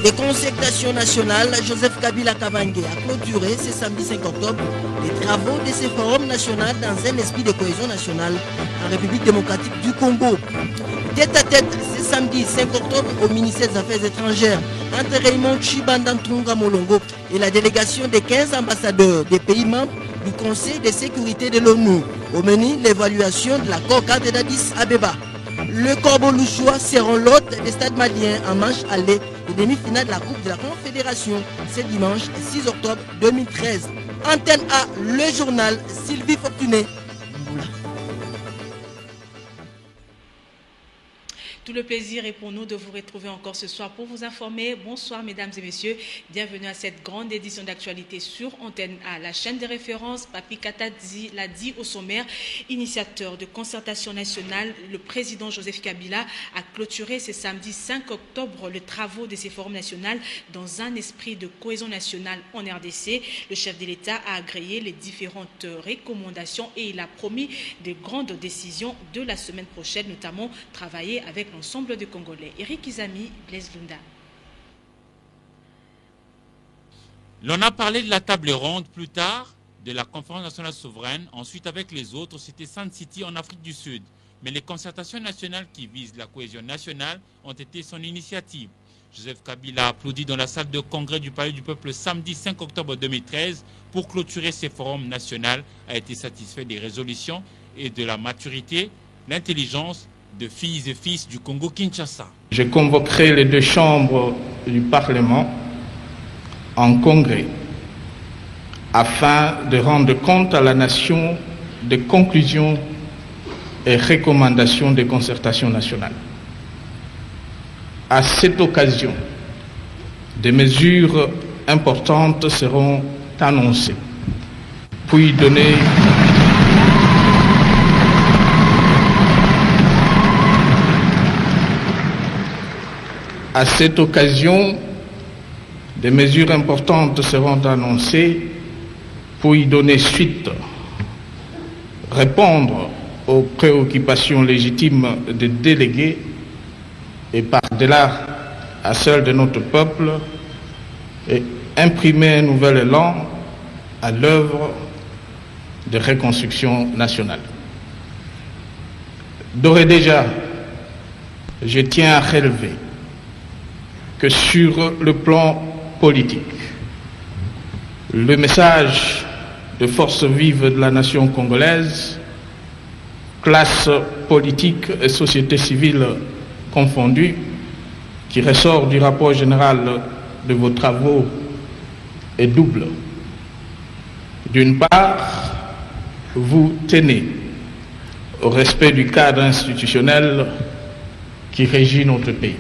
des concertations nationales, Joseph Kabila Kabange a clôturé ce samedi 5 octobre les travaux de ce forum national dans un esprit de cohésion nationale en République démocratique du Congo. Tête à tête ce samedi 5 octobre au ministère des Affaires étrangères entre Raymond Chibandantunga Molongo et la délégation des 15 ambassadeurs des pays membres du Conseil de sécurité de l'ONU. Au menu, l'évaluation de l'accord cadre d'Addis Abeba. Le Corbeau Louchois seront l'hôte des stades maliens en manche aller de demi-finale de la Coupe de la Confédération ce dimanche 6 octobre 2013. Antenne A, le journal Sylvie Fortuné. Tout le plaisir est pour nous de vous retrouver encore ce soir pour vous informer. Bonsoir mesdames et messieurs, bienvenue à cette grande édition d'actualité sur Antenne A. La chaîne de référence, Papi Kata l'a dit au sommaire, initiateur de concertation nationale, le président Joseph Kabila a clôturé ce samedi 5 octobre les travaux de ces forums nationaux dans un esprit de cohésion nationale en RDC. Le chef de l'État a agréé les différentes recommandations et il a promis de grandes décisions de la semaine prochaine, notamment travailler avec l'ensemble des Congolais. Eric Izami, Blaise Lunda. L'on a parlé de la table ronde plus tard, de la conférence nationale souveraine. Ensuite, avec les autres, c'était Sun City en Afrique du Sud. Mais les concertations nationales qui visent la cohésion nationale ont été son initiative. Joseph Kabila a applaudi dans la salle de congrès du Palais du Peuple samedi 5 octobre 2013 pour clôturer ces forums nationaux, a été satisfait des résolutions et de la maturité, l'intelligence de filles et fils du Congo-Kinshasa. Je convoquerai les deux chambres du Parlement en congrès afin de rendre compte à la nation des conclusions et recommandations des concertations nationales. À cette occasion, des mesures importantes seront annoncées, puis donner À cette occasion, des mesures importantes seront annoncées pour y donner suite, répondre aux préoccupations légitimes des délégués et par-delà à celles de notre peuple et imprimer un nouvel élan à l'œuvre de reconstruction nationale. D'ores et déjà, je tiens à relever que sur le plan politique, le message de force vive de la nation congolaise, classe politique et société civile confondues, qui ressort du rapport général de vos travaux est double. D'une part, vous tenez au respect du cadre institutionnel qui régit notre pays.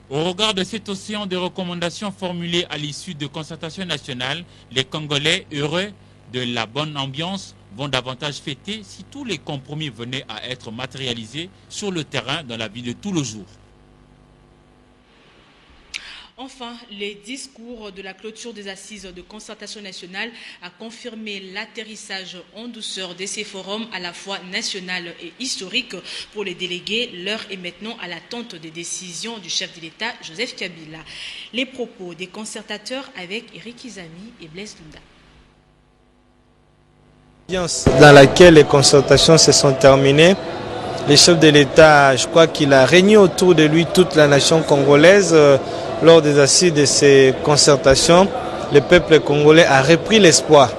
Au regard de cet océan de recommandations formulées à l'issue de concertations nationales, les Congolais, heureux de la bonne ambiance, vont davantage fêter si tous les compromis venaient à être matérialisés sur le terrain dans la vie de tous les jours. Enfin, les discours de la clôture des assises de concertation nationale a confirmé l'atterrissage en douceur de ces forums à la fois national et historique pour les délégués. L'heure est maintenant à l'attente des décisions du chef de l'État, Joseph Kabila. Les propos des concertateurs avec Eric Izami et Blaise Lunda. Dans laquelle les concertations se sont terminées, le chef de l'État, je crois qu'il a régné autour de lui toute la nation congolaise. Lors des assises de ces concertations, le peuple congolais a repris l'espoir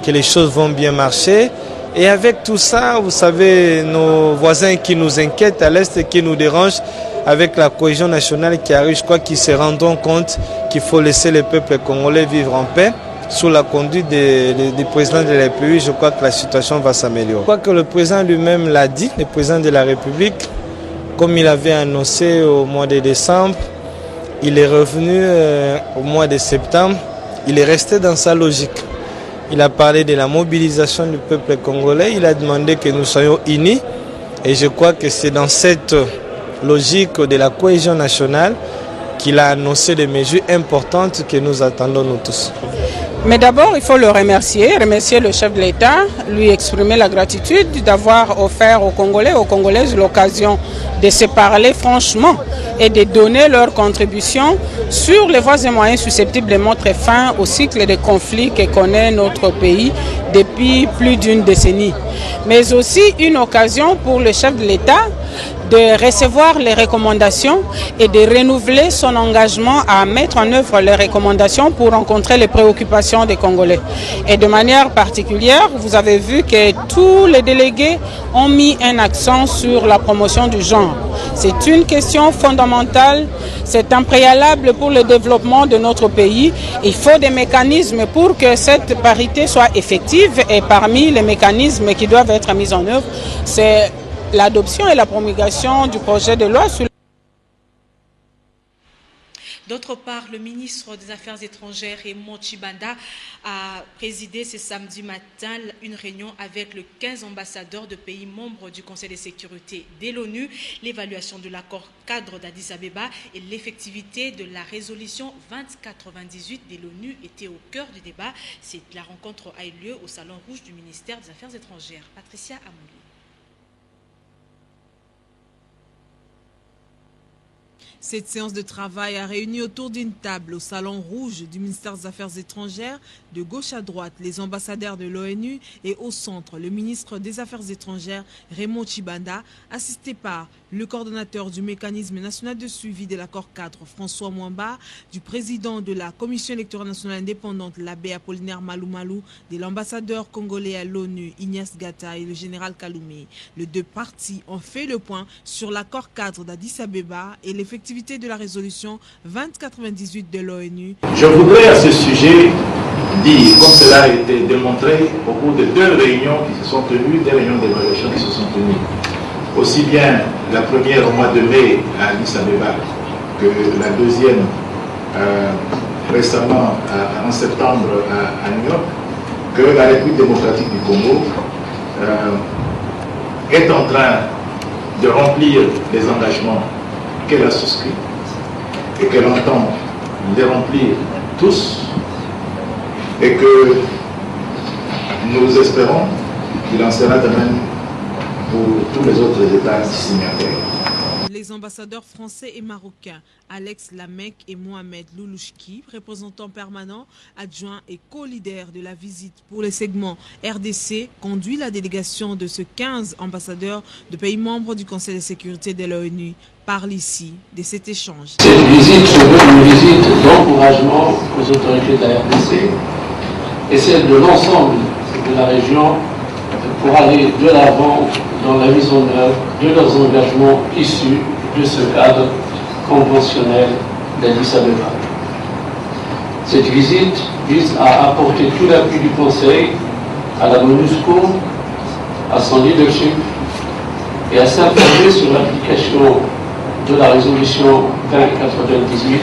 que les choses vont bien marcher. Et avec tout ça, vous savez, nos voisins qui nous inquiètent à l'Est et qui nous dérangent, avec la cohésion nationale qui arrive, je crois qu'ils se rendront compte qu'il faut laisser le peuple congolais vivre en paix. Sous la conduite du président de la République, je crois que la situation va s'améliorer. Je crois que le président lui-même l'a dit, le président de la République, comme il avait annoncé au mois de décembre, il est revenu au mois de septembre, il est resté dans sa logique. Il a parlé de la mobilisation du peuple congolais, il a demandé que nous soyons unis et je crois que c'est dans cette logique de la cohésion nationale qu'il a annoncé des mesures importantes que nous attendons nous tous. Mais d'abord, il faut le remercier le chef de l'État, lui exprimer la gratitude d'avoir offert aux Congolais, aux Congolaises l'occasion de se parler franchement et de donner leur contribution sur les voies et moyens susceptibles de mettre fin au cycle de conflits que connaît notre pays depuis plus d'une décennie. Mais aussi une occasion pour le chef de l'État de recevoir les recommandations et de renouveler son engagement à mettre en œuvre les recommandations pour rencontrer les préoccupations des Congolais. Et de manière particulière, vous avez vu que tous les délégués ont mis un accent sur la promotion du genre. C'est une question fondamentale, c'est un préalable pour le développement de notre pays. Il faut des mécanismes pour que cette parité soit effective et parmi les mécanismes qui doivent être mis en œuvre, c'est l'adoption et la promulgation du projet de loi sur... D'autre part, le ministre des Affaires étrangères, Raymond Tshibanda, a présidé ce samedi matin une réunion avec les 15 ambassadeurs de pays membres du Conseil de sécurité de l'ONU. L'évaluation de l'accord cadre d'Addis Abeba et l'effectivité de la résolution 2098 de l'ONU était au cœur du débat. La rencontre a eu lieu au Salon Rouge du ministère des Affaires étrangères. Patricia Amouli. Cette séance de travail a réuni autour d'une table au Salon Rouge du ministère des Affaires étrangères, de gauche à droite, les ambassadeurs de l'ONU et au centre, le ministre des Affaires étrangères, Raymond Tshibanda, assisté par le coordonnateur du mécanisme national de suivi de l'accord cadre, François Mwamba, du président de la Commission électorale nationale indépendante, l'abbé Apollinaire Malou, de l'ambassadeur congolais à l'ONU, Ignace Gata, et le général Kaloumé. Les deux parties ont fait le point sur l'accord cadre d'Addis Abeba et l'effectivité de la résolution 2098 de l'ONU. Je voudrais à ce sujet dire, comme cela a été démontré au cours de deux réunions qui se sont tenues, des réunions d'évaluation qui se sont tenues, aussi bien la première au mois de mai à Addis Abeba que la deuxième récemment en septembre à New York, que la République démocratique du Congo est en train de remplir les engagements qu'elle a souscrits et qu'elle entend les remplir tous, et que nous espérons qu'il en sera de même pour tous les autres États signataires. Les ambassadeurs français et marocains, Alex Lamec et Mohamed Loulouchki, représentants permanents, adjoints et co-leaders de la visite pour le segment RDC, conduit la délégation de ce 15 ambassadeurs de pays membres du Conseil de sécurité de l'ONU. Parle ici de cet échange. Cette visite se veut une visite d'encouragement aux autorités de la RDC et celle de l'ensemble de la région pour aller de l'avant dans la mise en œuvre de leurs engagements issus de ce cadre conventionnel d'Addis Abeba. Cette visite vise à apporter tout l'appui du Conseil à la MONUSCO, à son leadership et à s'informer sur l'application de la résolution 2098,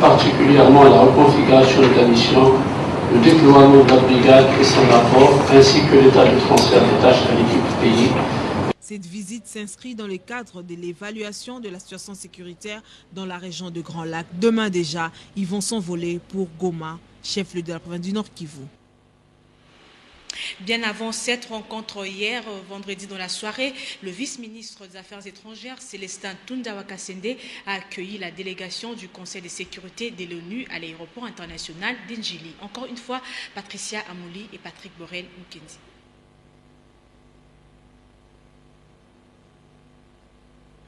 particulièrement la reconfiguration de la mission, le déploiement de la brigade et son rapport, ainsi que l'état de transfert des tâches à l'équipe pays. Cette visite s'inscrit dans le cadre de l'évaluation de la situation sécuritaire dans la région de Grand Lac. Demain déjà, ils vont s'envoler pour Goma, chef-lieu de la province du Nord Kivu. Bien avant cette rencontre hier, vendredi dans la soirée, le vice-ministre des Affaires étrangères, Célestin Tunda Wakasende, a accueilli la délégation du Conseil de sécurité de l'ONU à l'aéroport international d'Indjili. Encore une fois, Patricia Amouli et Patrick Borel-Mukendi.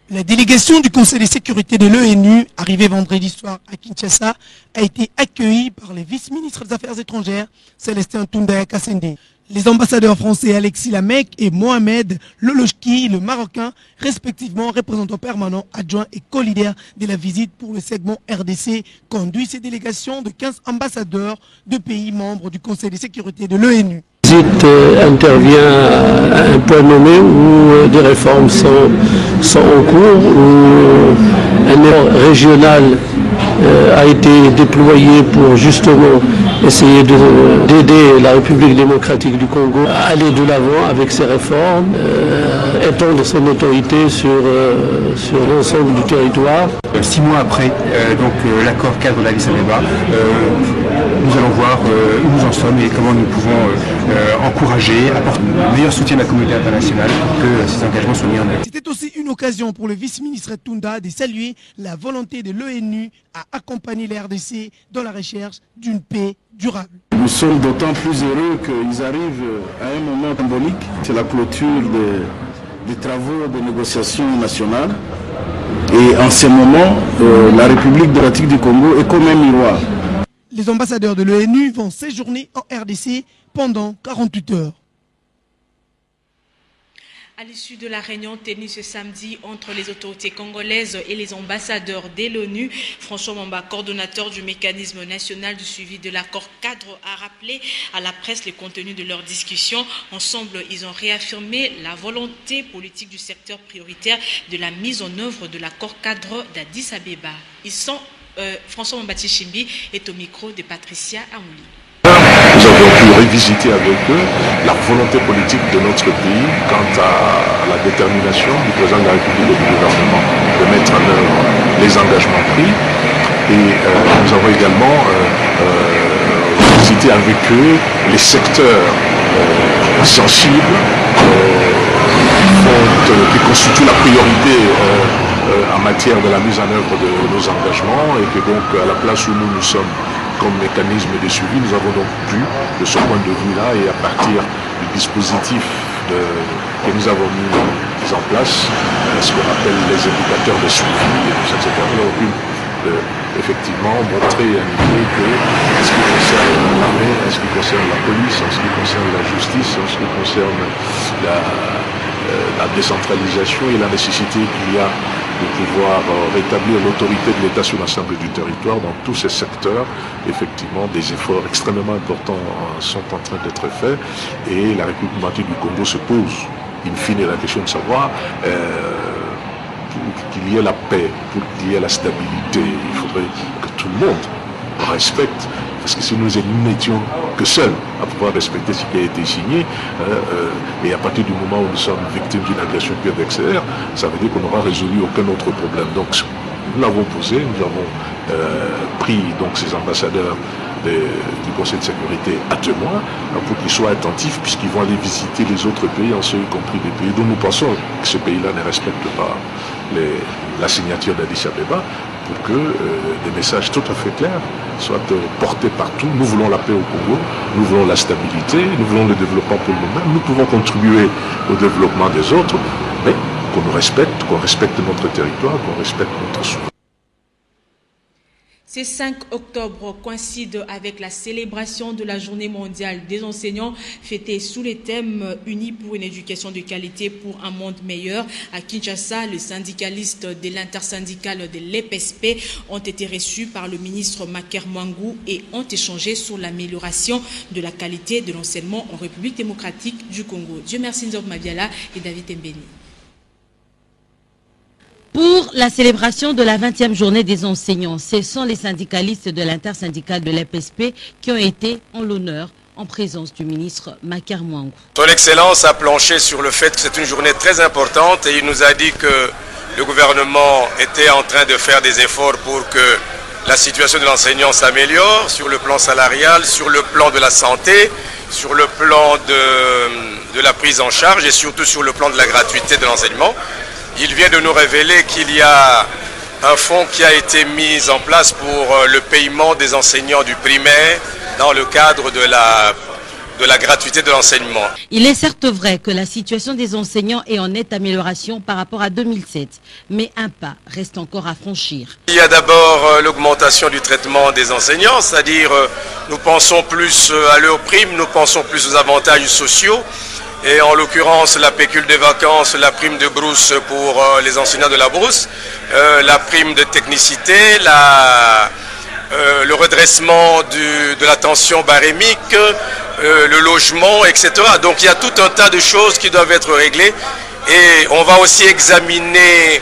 La délégation du Conseil de sécurité de l'ONU, arrivée vendredi soir à Kinshasa, a été accueillie par les vice-ministres des Affaires étrangères, Célestin Tunda Wakasende. Les ambassadeurs français Alexis Lamec et Mohamed Loulouchki, le Marocain, respectivement représentants permanents, adjoints et co-leaders de la visite pour le segment RDC, conduit ces délégations de 15 ambassadeurs de pays membres du Conseil de sécurité de l'ONU. La visite intervient à un point nommé où des réformes sont en cours, où un effort régional a été déployé pour justement essayer d'aider la République démocratique du Congo à aller de l'avant avec ses réformes, étendre son autorité sur l'ensemble du territoire. 6 mois après l'accord cadre d'Addis Abeba, nous allons voir où nous en sommes et comment nous pouvons encourager, apporter le meilleur soutien de la communauté internationale pour que ces engagements soient mis en œuvre. C'était aussi une occasion pour le vice-ministre Tunda de saluer la volonté de l'ONU à accompagner la RDC dans la recherche d'une paix durable. Nous sommes d'autant plus heureux qu'ils arrivent à un moment symbolique, c'est la clôture des travaux de négociation nationale. Et en ce moment, la République démocratique du Congo est comme un miroir. Les ambassadeurs de l'ONU vont séjourner en RDC pendant 48 heures. À l'issue de la réunion tenue ce samedi entre les autorités congolaises et les ambassadeurs de l'ONU, François Mamba, coordonnateur du mécanisme national du suivi de l'accord cadre, a rappelé à la presse le contenu de leur discussion. Ensemble, ils ont réaffirmé la volonté politique du secteur prioritaire de la mise en œuvre de l'accord cadre d'Addis Abeba. François Mamba Tchimbi est au micro de Patricia Amouli. Nous avons pu revisiter avec eux la volonté politique de notre pays quant à la détermination du président de la République et du gouvernement de mettre en œuvre les engagements pris. Et nous avons également visité avec eux les secteurs sensibles qui constituent la priorité en matière de la mise en œuvre de nos engagements, et que donc à la place où nous sommes comme mécanisme de suivi, nous avons donc pu, de ce point de vue-là, et à partir du dispositif que nous avons mis en place, ce qu'on appelle les indicateurs de suivi, etc., nous avons pu effectivement montrer et indiquer que, en ce qui concerne l'armée, en ce qui concerne la police, en ce qui concerne la justice, en ce qui concerne la décentralisation et la nécessité qu'il y a de pouvoir rétablir l'autorité de l'État sur l'ensemble du territoire dans tous ces secteurs. Effectivement, des efforts extrêmement importants sont en train d'être faits, et la République démocratique du Congo se pose, in fine, la question de savoir pour qu'il y ait la paix, pour qu'il y ait la stabilité, il faudrait que tout le monde respecte. Parce que si nous n'étions que seuls à pouvoir respecter ce qui a été signé, et à partir du moment où nous sommes victimes d'une agression pure extérieure, ça veut dire qu'on n'aura résolu aucun autre problème. Donc nous l'avons posé, nous avons pris donc ces ambassadeurs du Conseil de sécurité à témoin pour qu'ils soient attentifs, puisqu'ils vont aller visiter les autres pays, en ce y compris des pays dont nous pensons que ces pays-là ne respectent pas la signature d'Addis Abeba, pour que des messages tout à fait clairs soient portés partout. Nous voulons la paix au Congo, nous voulons la stabilité, nous voulons le développement pour nous-mêmes, nous pouvons contribuer au développement des autres, mais qu'on nous respecte, qu'on respecte notre territoire, qu'on respecte notre souveraineté. Ce 5 octobre coïncide avec la célébration de la Journée mondiale des enseignants, fêtée sous le thème « Unis pour une éducation de qualité pour un monde meilleur ». À Kinshasa, les syndicalistes de l'intersyndicale de l'EPSP ont été reçus par le ministre Maker Mwangou et ont échangé sur l'amélioration de la qualité de l'enseignement en République démocratique du Congo. Dieu merci Nzob Mabiala et David Mbeni. Pour la célébration de la 20e journée des enseignants, ce sont les syndicalistes de l'intersyndicale de l'EPSP qui ont été en l'honneur en présence du ministre Maker Mwangou. Son Excellence a planché sur le fait que c'est une journée très importante et il nous a dit que le gouvernement était en train de faire des efforts pour que la situation de l'enseignant s'améliore sur le plan salarial, sur le plan de la santé, sur le plan de la prise en charge et surtout sur le plan de la gratuité de l'enseignement. Il vient de nous révéler qu'il y a un fonds qui a été mis en place pour le paiement des enseignants du primaire dans le cadre de la gratuité de l'enseignement. Il est certes vrai que la situation des enseignants est en nette amélioration par rapport à 2007, mais un pas reste encore à franchir. Il y a d'abord l'augmentation du traitement des enseignants, c'est-à-dire nous pensons plus à leurs primes, nous pensons plus aux avantages sociaux. Et en l'occurrence, la pécule de vacances, la prime de brousse pour les enseignants de la brousse, la prime de technicité, le redressement de la tension barémique, le logement, etc. Donc il y a tout un tas de choses qui doivent être réglées. Et on va aussi examiner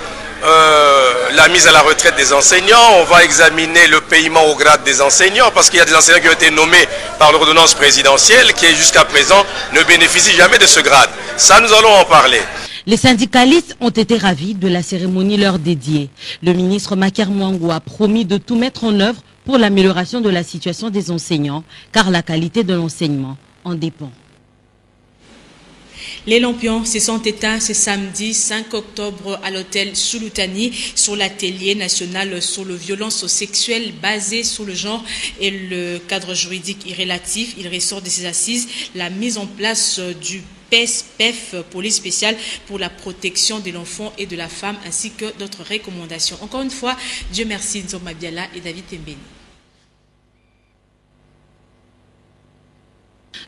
la mise à la retraite des enseignants, on va examiner le paiement au grade des enseignants, parce qu'il y a des enseignants qui ont été nommés par l'ordonnance présidentielle qui jusqu'à présent ne bénéficient jamais de ce grade. Ça, nous allons en parler. Les syndicalistes ont été ravis de la cérémonie leur dédiée. Le ministre Maker Mwangou a promis de tout mettre en œuvre pour l'amélioration de la situation des enseignants, car la qualité de l'enseignement en dépend. Les lampions se sont éteints ce samedi 5 octobre à l'hôtel Sulutani sur l'atelier national sur les violences sexuelles basées sur le genre et le cadre juridique irrélatif. Il ressort de ces assises la mise en place du PES-PEF, police spéciale pour la protection de l'enfant et de la femme, ainsi que d'autres recommandations. Encore une fois, Dieu merci Nzoma Biala et David Tembeni.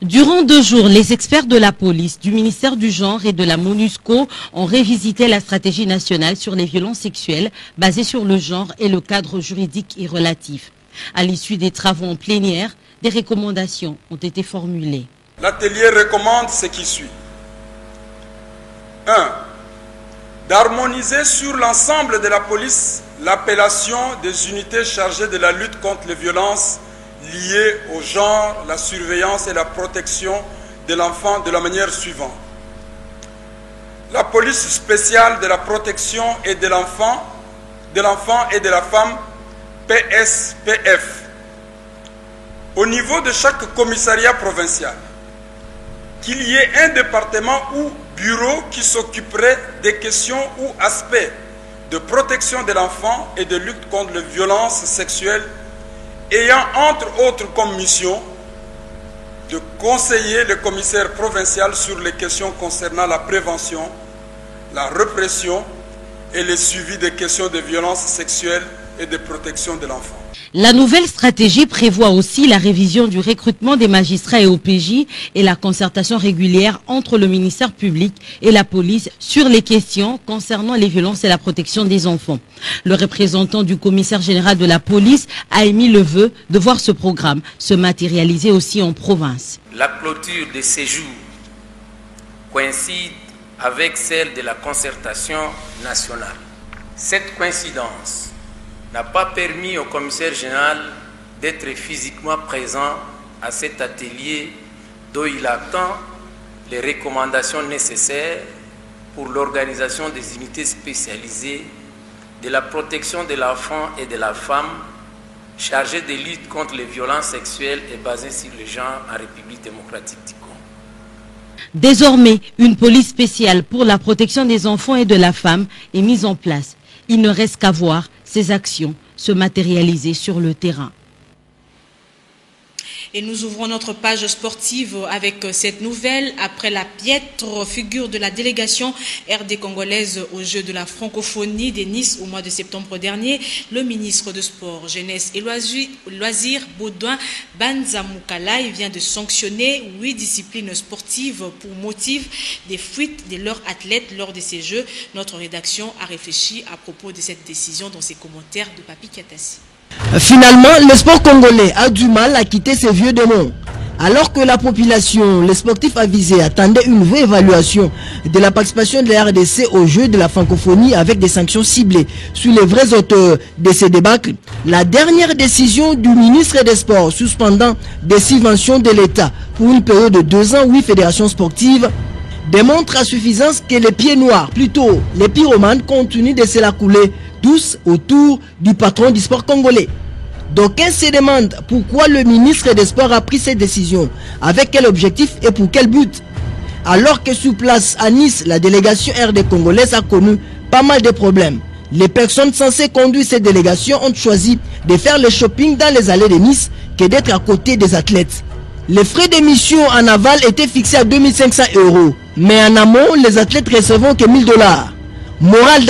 Durant 2 jours, les experts de la police, du ministère du genre et de la MONUSCO ont révisité la stratégie nationale sur les violences sexuelles basée sur le genre et le cadre juridique et relatif. À l'issue des travaux en plénière, des recommandations ont été formulées. L'atelier recommande ce qui suit. 1. D'harmoniser sur l'ensemble de la police l'appellation des unités chargées de la lutte contre les violences liées au genre, la surveillance et la protection de l'enfant de la manière suivante. La police spéciale de la protection et de l'enfant et de la femme, PSPF. Au niveau de chaque commissariat provincial, qu'il y ait un département ou bureau qui s'occuperait des questions ou aspects de protection de l'enfant et de lutte contre les violences sexuelles, ayant entre autres comme mission de conseiller le commissaire provincial sur les questions concernant la prévention, la répression et le suivi des questions de violences sexuelles et de protection de l'enfant. La nouvelle stratégie prévoit aussi la révision du recrutement des magistrats et OPJ et la concertation régulière entre le ministère public et la police sur les questions concernant les violences et la protection des enfants. Le représentant du commissaire général de la police a émis le vœu de voir ce programme se matérialiser aussi en province. La clôture de ces jours coïncide avec celle de la concertation nationale. Cette coïncidence n'a pas permis au commissaire général d'être physiquement présent à cet atelier dont il attend les recommandations nécessaires pour l'organisation des unités spécialisées de la protection de l'enfant et de la femme chargées de lutte contre les violences sexuelles et basées sur le genre en République démocratique du Congo. Désormais, une police spéciale pour la protection des enfants et de la femme est mise en place. Il ne reste qu'à voir ces actions se matérialiser sur le terrain. Et nous ouvrons notre page sportive avec cette nouvelle. Après la piètre figure de la délégation RD congolaise aux Jeux de la francophonie de Nice au mois de septembre dernier, le ministre de Sport, Jeunesse et Loisirs, Baudouin Banzamukalai, vient de sanctionner 8 disciplines sportives pour motif des fuites de leurs athlètes lors de ces Jeux. Notre rédaction a réfléchi à propos de cette décision dans ses commentaires de Papi Katassi. Finalement, le sport congolais a du mal à quitter ces vieux démons. Alors que la population, les sportifs avisés attendaient une vraie évaluation de la participation de la RDC aux Jeux de la francophonie avec des sanctions ciblées sur les vrais auteurs de ces débâcles, la dernière décision du ministre des Sports suspendant des subventions de l'État pour une période de 2 ans, 8 fédérations sportives, démontre à suffisance que les pieds noirs, plutôt les pyromanes, continuent de se la couler tous autour du patron du sport congolais. D'aucuns se demandent pourquoi le ministre des Sports a pris cette décision, avec quel objectif et pour quel but. Alors que sur place à Nice, la délégation RD congolaise a connu pas mal de problèmes. Les personnes censées conduire cette délégation ont choisi de faire le shopping dans les allées de Nice que d'être à côté des athlètes. Les frais d'émission en aval étaient fixés à 2500 €, mais en amont, les athlètes recevront que 1000 $. Morale